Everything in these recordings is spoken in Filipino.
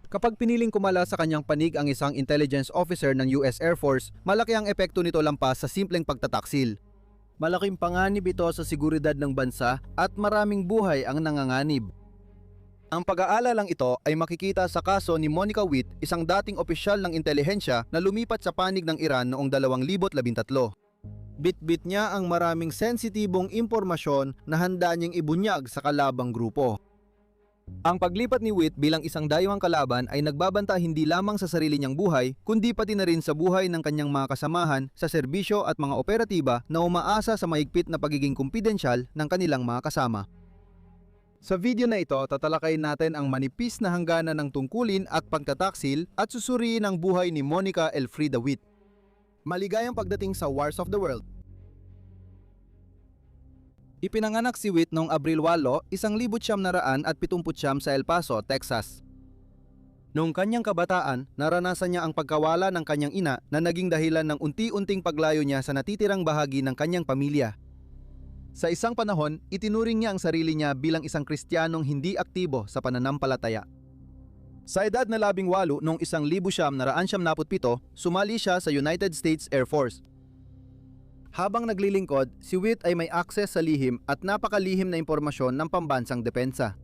Kapag piniling kumala sa kanyang panig ang isang intelligence officer ng US Air Force, malaki ang epekto nito lampas sa simpleng pagtataksil. Malaking panganib ito sa seguridad ng bansa at maraming buhay ang nanganganib. Ang pag-aalalang ito ay makikita sa kaso ni Monica Witt, isang dating opisyal ng intelihensya na lumipat sa panig ng Iran noong 2013. Bit-bit niya ang maraming sensitibong impormasyon na handa niyang ibunyag sa kalabang grupo. Ang paglipat ni Witt bilang isang dayuhang kalaban ay nagbabanta hindi lamang sa sarili niyang buhay, kundi pati na rin sa buhay ng kanyang mga kasamahan sa serbisyo at mga operatiba na umaasa sa mahigpit na pagiging kumpidensyal ng kanilang mga kasama. Sa video na ito, tatalakayin natin ang manipis na hangganan ng tungkulin at pagtataksil at susuriin ang buhay ni Monica Elfrida Witt. Maligayang pagdating sa Wars of the World. Ipinanganak si Witt noong Abril 8, 1979 sa El Paso, Texas. Noong kanyang kabataan, naranasan niya ang pagkawala ng kanyang ina na naging dahilan ng unti-unting paglayo niya sa natitirang bahagi ng kanyang pamilya. Sa isang panahon, itinuring niya ang sarili niya bilang isang Kristiyanong hindi aktibo sa pananampalataya. Sa edad na 18 noong 1977, sumali siya sa United States Air Force. Habang naglilingkod, si Witt ay may akses sa lihim at napakalihim na impormasyon ng pambansang depensa.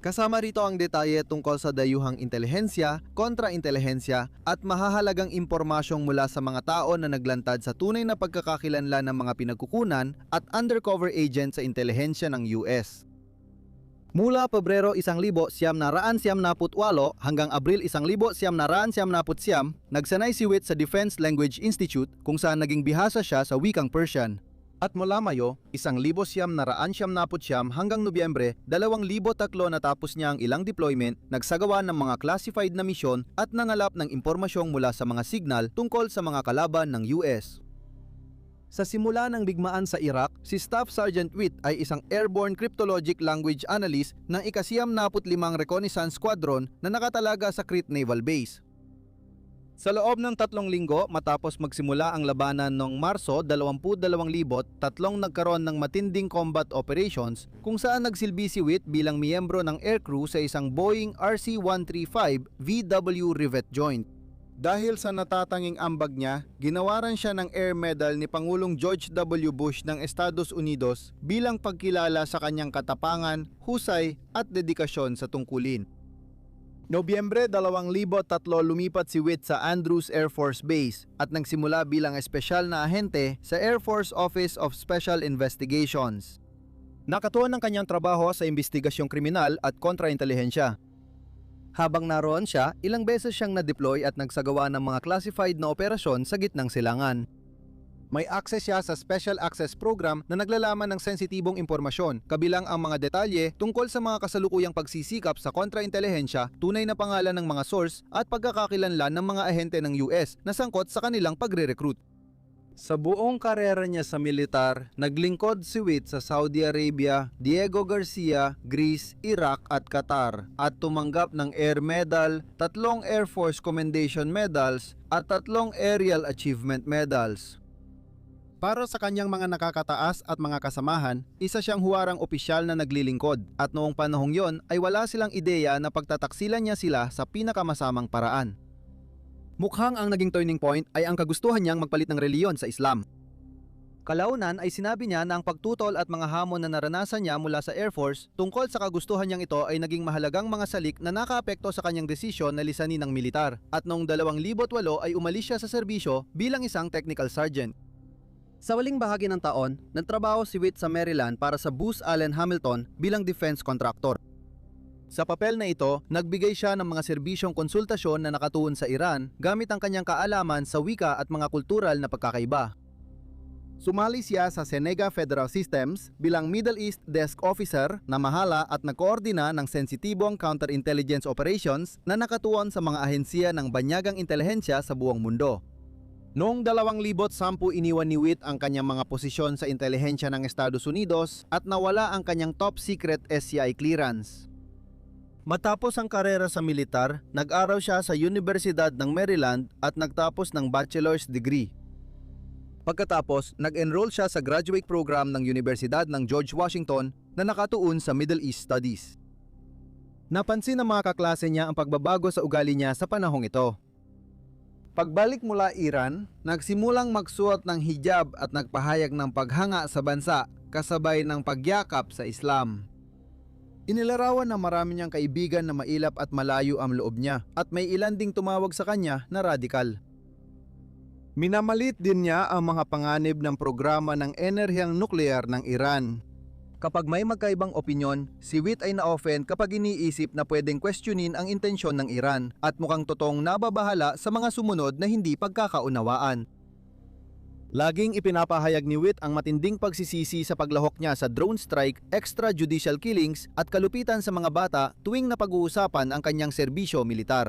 Kasama rito ang detalye tungkol sa dayuhang intelihensya, kontra-intelihensya at mahahalagang impormasyong mula sa mga tao na naglantad sa tunay na pagkakakilanlan ng mga pinagkukunan at undercover agent sa intelihensya ng US. Mula Pebrero 1978 hanggang Abril 1979, nagsanay si Witt sa Defense Language Institute kung saan naging bihasa siya sa wikang Persian. At mula Mayo 1979 hanggang Nobyembre 2003 natapos niya ang ilang deployment, nagsagawa ng mga classified na misyon at nangalap ng impormasyong mula sa mga signal tungkol sa mga kalaban ng US. Sa simula ng digmaan sa Iraq, si Staff Sergeant Witt ay isang airborne cryptologic language analyst ng ika-95 Reconnaissance Squadron na nakatalaga sa Crete Naval Base. Sa loob ng 3 linggo matapos magsimula ang labanan noong Marso 22,000, nagkaroon ng matinding combat operations kung saan nagsilbi si Witt bilang miyembro ng aircrew sa isang Boeing RC-135 VW rivet joint. Dahil sa natatanging ambag niya, ginawaran siya ng Air Medal ni Pangulong George W. Bush ng Estados Unidos bilang pagkilala sa kanyang katapangan, husay at dedikasyon sa tungkulin. Nobyembre 2003 lumipat si Witt sa Andrews Air Force Base at nagsimula bilang espesyal na ahente sa Air Force Office of Special Investigations. Nakatuon ang kanyang trabaho sa investigasyong kriminal at kontra-intelihensya. Habang naroon siya, ilang beses siyang na-deploy at nagsagawa ng mga classified na operasyon sa gitnang silangan. May access siya sa Special Access Program na naglalaman ng sensitibong impormasyon, kabilang ang mga detalye tungkol sa mga kasalukuyang pagsisikap sa kontra-intelihensya, tunay na pangalan ng mga source at pagkakakilanlan ng mga ahente ng US na sangkot sa kanilang pagre-recruit. Sa buong karera niya sa militar, naglingkod si Witt sa Saudi Arabia, Diego Garcia, Greece, Iraq at Qatar at tumanggap ng Air Medal, 3 Air Force Commendation Medals at 3 Aerial Achievement Medals. Para sa kanyang mga nakakataas at mga kasamahan, isa siyang huwarang opisyal na naglilingkod at noong panahong yon ay wala silang ideya na pagtataksilan niya sila sa pinakamasamang paraan. Mukhang ang naging turning point ay ang kagustuhan niyang magpalit ng reliyon sa Islam. Kalaunan ay sinabi niya na ang pagtutol at mga hamon na naranasan niya mula sa Air Force tungkol sa kagustuhan niyang ito ay naging mahalagang mga salik na nakaapekto sa kanyang desisyon na lisanin ng militar at noong 2008 ay umalis siya sa serbisyo bilang isang technical sergeant. Sa waling bahagi ng taon, nagtrabaho si Witt sa Maryland para sa Booz Allen Hamilton bilang defense contractor. Sa papel na ito, nagbigay siya ng mga serbisyong konsultasyon na nakatuon sa Iran gamit ang kanyang kaalaman sa wika at mga kultural na pagkakaiba. Sumali siya sa Senega Federal Systems bilang Middle East Desk Officer na mahala at nagkoordina ng sensitibong counterintelligence operations na nakatuon sa mga ahensya ng banyagang intelihensya sa buong mundo. Noong 2010 iniwan ni Witt ang kanyang mga posisyon sa intelihensya ng Estados Unidos at nawala ang kanyang top secret SCI clearance. Matapos ang karera sa militar, nag-aral siya sa Universidad ng Maryland at nagtapos ng bachelor's degree. Pagkatapos, nag-enroll siya sa graduate program ng Universidad ng George Washington na nakatuon sa Middle East Studies. Napansin ng mga kaklase niya ang pagbabago sa ugali niya sa panahong ito. Pagbalik mula Iran, nagsimulang magsuot ng hijab at nagpahayag ng paghanga sa bansa kasabay ng pagyakap sa Islam. Inilarawan ng marami niyang kaibigan na mailap at malayo ang loob niya at may ilan ding tumawag sa kanya na radikal. Minamalit din niya ang mga panganib ng programa ng enerhiyang nuklear ng Iran. Kapag may magkaibang opinyon, si Witt ay na-offend kapag iniisip na pwedeng questionin ang intensyon ng Iran at mukhang totoong nababahala sa mga sumunod na hindi pagkakaunawaan. Laging ipinapahayag ni Witt ang matinding pagsisisi sa paglahok niya sa drone strike, extrajudicial killings at kalupitan sa mga bata tuwing napag-uusapan ang kanyang serbisyo militar.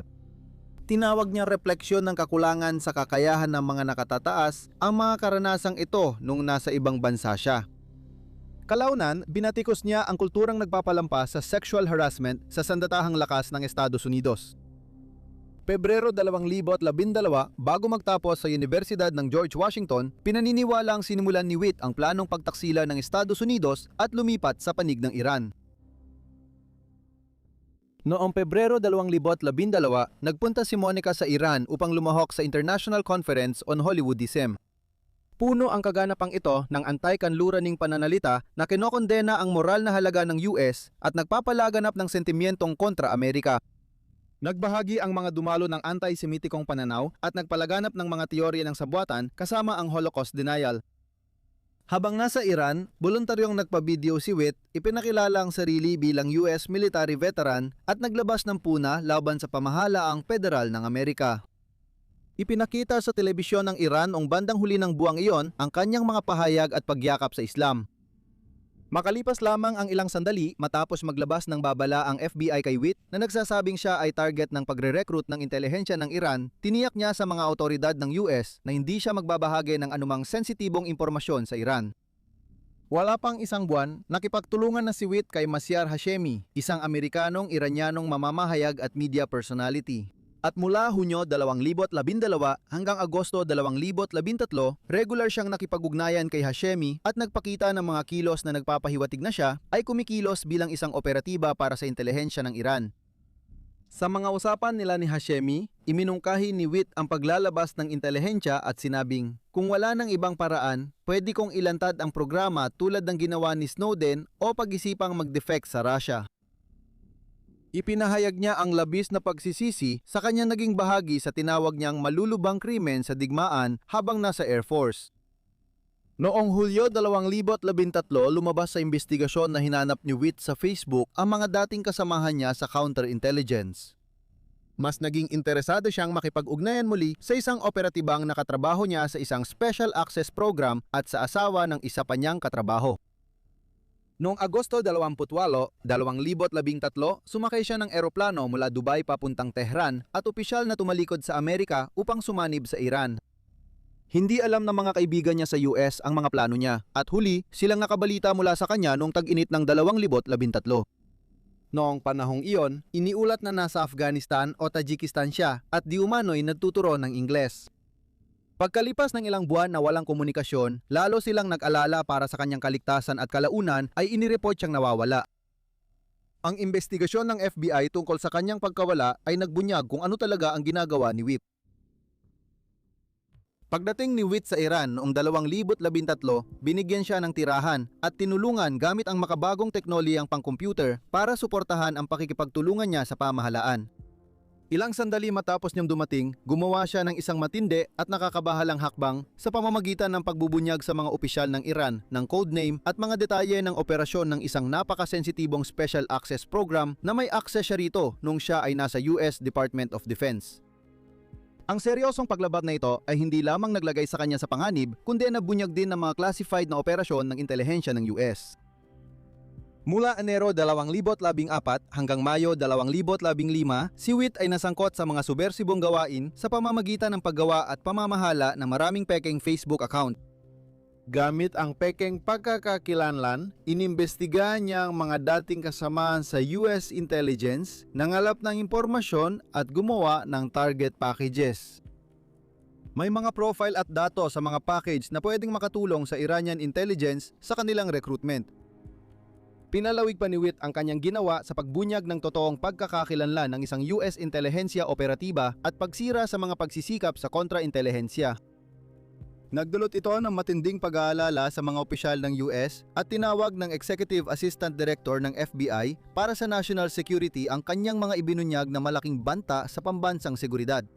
Tinawag niya refleksyon ng kakulangan sa kakayahan ng mga nakatataas ang mga karanasang ito nung nasa ibang bansa siya. Kalaunan, binatikos niya ang kulturang nagpapalampas sa sexual harassment sa sandatahang lakas ng Estados Unidos. Pebrero 2012, bago magtapos sa Universidad ng George Washington, pinaniniwala ang sinimulan ni Witt ang planong pagtaksila ng Estados Unidos at lumipat sa panig ng Iran. Noong Pebrero 2012, nagpunta si Monica sa Iran upang lumahok sa International Conference on Hollywoodism. Puno ang kaganapang ito ng anti-kanluraning pananalita na kinokondena ang moral na halaga ng US at nagpapalaganap ng sentimientong kontra Amerika. Nagbahagi ang mga dumalo ng anti-Semitikong pananaw at nagpalaganap ng mga teorya ng sabwatan kasama ang Holocaust denial. Habang nasa Iran, voluntaryong nagpa-video si Witt, ipinakilala ang sarili bilang US military veteran at naglabas ng puna laban sa pamahalaang federal ng Amerika. Ipinakita sa telebisyon ng Iran noong bandang huli ng buwang iyon ang kanyang mga pahayag at pagyakap sa Islam. Makalipas lamang ang ilang sandali matapos maglabas ng babala ang FBI kay Witt na nagsasabing siya ay target ng pagre-recruit ng intelihensya ng Iran, tiniyak niya sa mga awtoridad ng US na hindi siya magbabahagi ng anumang sensitibong impormasyon sa Iran. Wala pang isang buwan, nakipagtulungan na si Witt kay Masyar Hashemi, isang Amerikanong Iranyanong mamamahayag at media personality. At mula Hunyo 2012 hanggang Agosto 2013, regular siyang nakipag-ugnayan kay Hashemi at nagpakita ng mga kilos na nagpapahiwatig na siya ay kumikilos bilang isang operatiba para sa intelihensya ng Iran. Sa mga usapan nila ni Hashemi, iminungkahi ni Witt ang paglalabas ng intelihensya at sinabing, kung wala ng ibang paraan, pwede kong ilantad ang programa tulad ng ginawa ni Snowden o pag-isipang mag-defect sa Russia. Ipinahayag niya ang labis na pagsisisi sa kanya naging bahagi sa tinawag niyang malulubang krimen sa digmaan habang nasa Air Force. Noong Hulyo 2013, lumabas sa investigasyon na hinanap ni Witt sa Facebook ang mga dating kasamahan niya sa counterintelligence. Mas naging interesado siyang makipag-ugnayan muli sa isang operatibang nakatrabaho niya sa isang special access program at sa asawa ng isa pa niyang katrabaho. Noong Agosto 28, 2013, sumakay siya ng eroplano mula Dubai papuntang Tehran at opisyal na tumalikod sa Amerika upang sumanib sa Iran. Hindi alam ng mga kaibigan niya sa US ang mga plano niya at huli silang nakabalita mula sa kanya noong tag-init ng 2013. Noong panahong iyon, iniulat na nasa Afghanistan o Tajikistan siya at di umano'y nagtuturo ng Ingles. Pagkalipas ng ilang buwan na walang komunikasyon, lalo silang nag-alala para sa kanyang kaligtasan at kalaunan ay inireport siyang nawawala. Ang investigasyon ng FBI tungkol sa kanyang pagkawala ay nagbunyag kung ano talaga ang ginagawa ni Witt. Pagdating ni Witt sa Iran noong 2013, binigyan siya ng tirahan at tinulungan gamit ang makabagong teknolohiyang pang-computer para suportahan ang pakikipagtulungan niya sa pamahalaan. Ilang sandali matapos niyang dumating, gumawa siya ng isang matindi at nakakabahalang hakbang sa pamamagitan ng pagbubunyag sa mga opisyal ng Iran ng codename at mga detalye ng operasyon ng isang napakasensitibong special access program na may access siya rito nung siya ay nasa US Department of Defense. Ang seryosong paglabat na ito ay hindi lamang naglagay sa kanya sa panganib, kundi nabunyag din ng mga classified na operasyon ng intelihensya ng US. Mula Enero 2014 hanggang Mayo 2015, si Witt ay nasangkot sa mga subversibong gawain sa pamamagitan ng paggawa at pamamahala ng maraming pekeng Facebook account. Gamit ang pekeng pagkakakilanlan, inimbestigahan niya ang mga dating kasamahan sa US intelligence, nangalap ng impormasyon at gumawa ng target packages. May mga profile at dato sa mga package na pwedeng makatulong sa Iranian intelligence sa kanilang recruitment. Pinalawig pa ni Witt ang kanyang ginawa sa pagbunyag ng totoong pagkakakilanlan ng isang US intelihensya operatiba at pagsira sa mga pagsisikap sa kontra-intelihensya. Nagdulot ito ng matinding pag-aalala sa mga opisyal ng US at tinawag ng Executive Assistant Director ng FBI para sa National Security ang kanyang mga ibinunyag na malaking banta sa pambansang seguridad.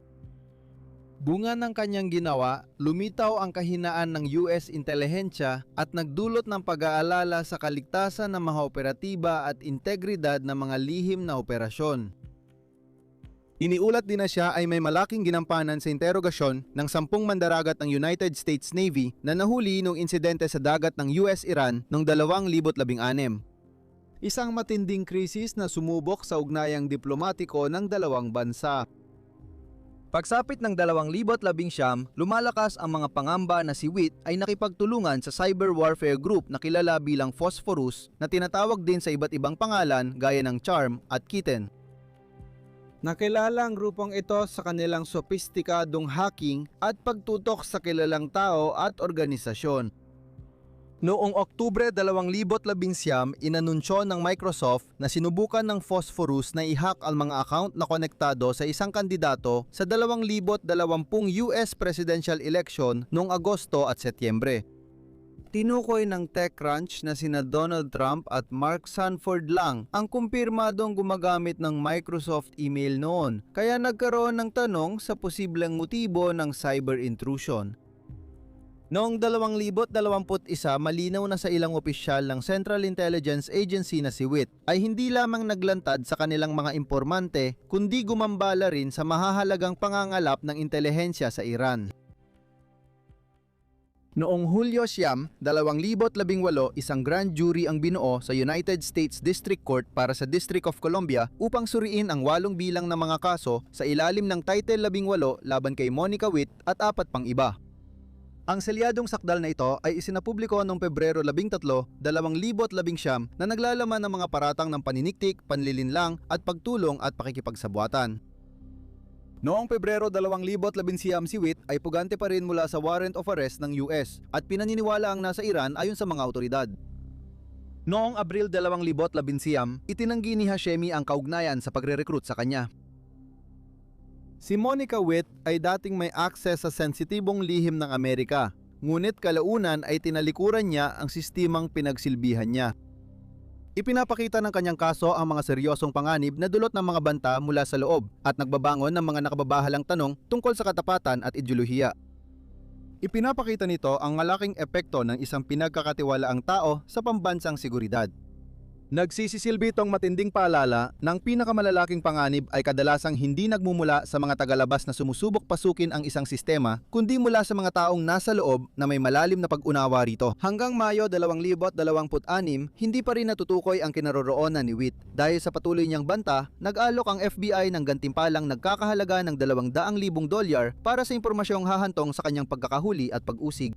Bunga ng kanyang ginawa, lumitaw ang kahinaan ng US intelihensya at nagdulot ng pag-aalala sa kaligtasan ng mga operatiba at integridad ng mga lihim na operasyon. Iniulat din na siya ay may malaking ginampanan sa interogasyon ng 10 mandaragat ng United States Navy na nahuli nung insidente sa dagat ng US-Iran noong 2016. Isang matinding krisis na sumubok sa ugnayang diplomatiko ng dalawang bansa. Pagsapit ng 2019, lumalakas ang mga pangamba na si Witt ay nakipagtulungan sa cyber warfare group na kilala bilang Phosphorus na tinatawag din sa iba't ibang pangalan gaya ng Charm at Kitten. Nakilala ang grupong ito sa kanilang sopistikadong hacking at pagtutok sa kilalang tao at organisasyon. Noong Oktubre 2019, inanunsyo ng Microsoft na sinubukan ng Phosphorus na i-hack ang mga account na konektado sa isang kandidato sa 2020 US presidential election noong Agosto at Setyembre. Tinukoy ng TechCrunch na sina Donald Trump at Mark Sanford lang ang kumpirmadong gumagamit ng Microsoft email noon, kaya nagkaroon ng tanong sa posibleng motibo ng cyber intrusion. Noong 2021, malinaw na sa ilang opisyal ng Central Intelligence Agency na si Witt ay hindi lamang naglantad sa kanilang mga impormante kundi gumambala rin sa mahahalagang pangangalap ng intelihensya sa Iran. Noong Hulyo 9, 2018, isang grand jury ang binuo sa United States District Court para sa District of Columbia upang suriin ang 8 bilang ng mga kaso sa ilalim ng Title 18 laban kay Monica Witt at 4 pang iba. Ang selyadong sakdal na ito ay isinapubliko noong Pebrero 13, 2019 na naglalaman ng mga paratang ng paniniktik, panlilinlang at pagtulong at pakikipagsabuatan. Noong Pebrero 2019 si Witt ay pugante pa rin mula sa warrant of arrest ng US at pinaniniwala ang nasa Iran ayon sa mga awtoridad. Noong Abril 2019, itinanggi ni Hashemi ang kaugnayan sa pagre-recruit sa kanya. Si Monica Witt ay dating may access sa sensitibong lihim ng Amerika, ngunit kalaunan ay tinalikuran niya ang sistemang pinagsilbihan niya. Ipinapakita ng kanyang kaso ang mga seryosong panganib na dulot ng mga banta mula sa loob at nagbabangon ng mga nakababahalang tanong tungkol sa katapatan at ideolohiya. Ipinapakita nito ang malaking epekto ng isang pinagkakatiwalaang tao sa pambansang seguridad. Nagsisisilbi itong matinding paalala ng pinakamalalaking panganib ay kadalasang hindi nagmumula sa mga tagalabas na sumusubok pasukin ang isang sistema, kundi mula sa mga taong nasa loob na may malalim na pag-unawa rito. Hanggang Mayo 2026, hindi pa rin natutukoy ang kinaroroonan ni Witt. Dahil sa patuloy niyang banta, nag-alok ang FBI ng gantimpalang nagkakahalaga ng $200,000 para sa impormasyong hahantong sa kanyang pagkakahuli at pag-usig.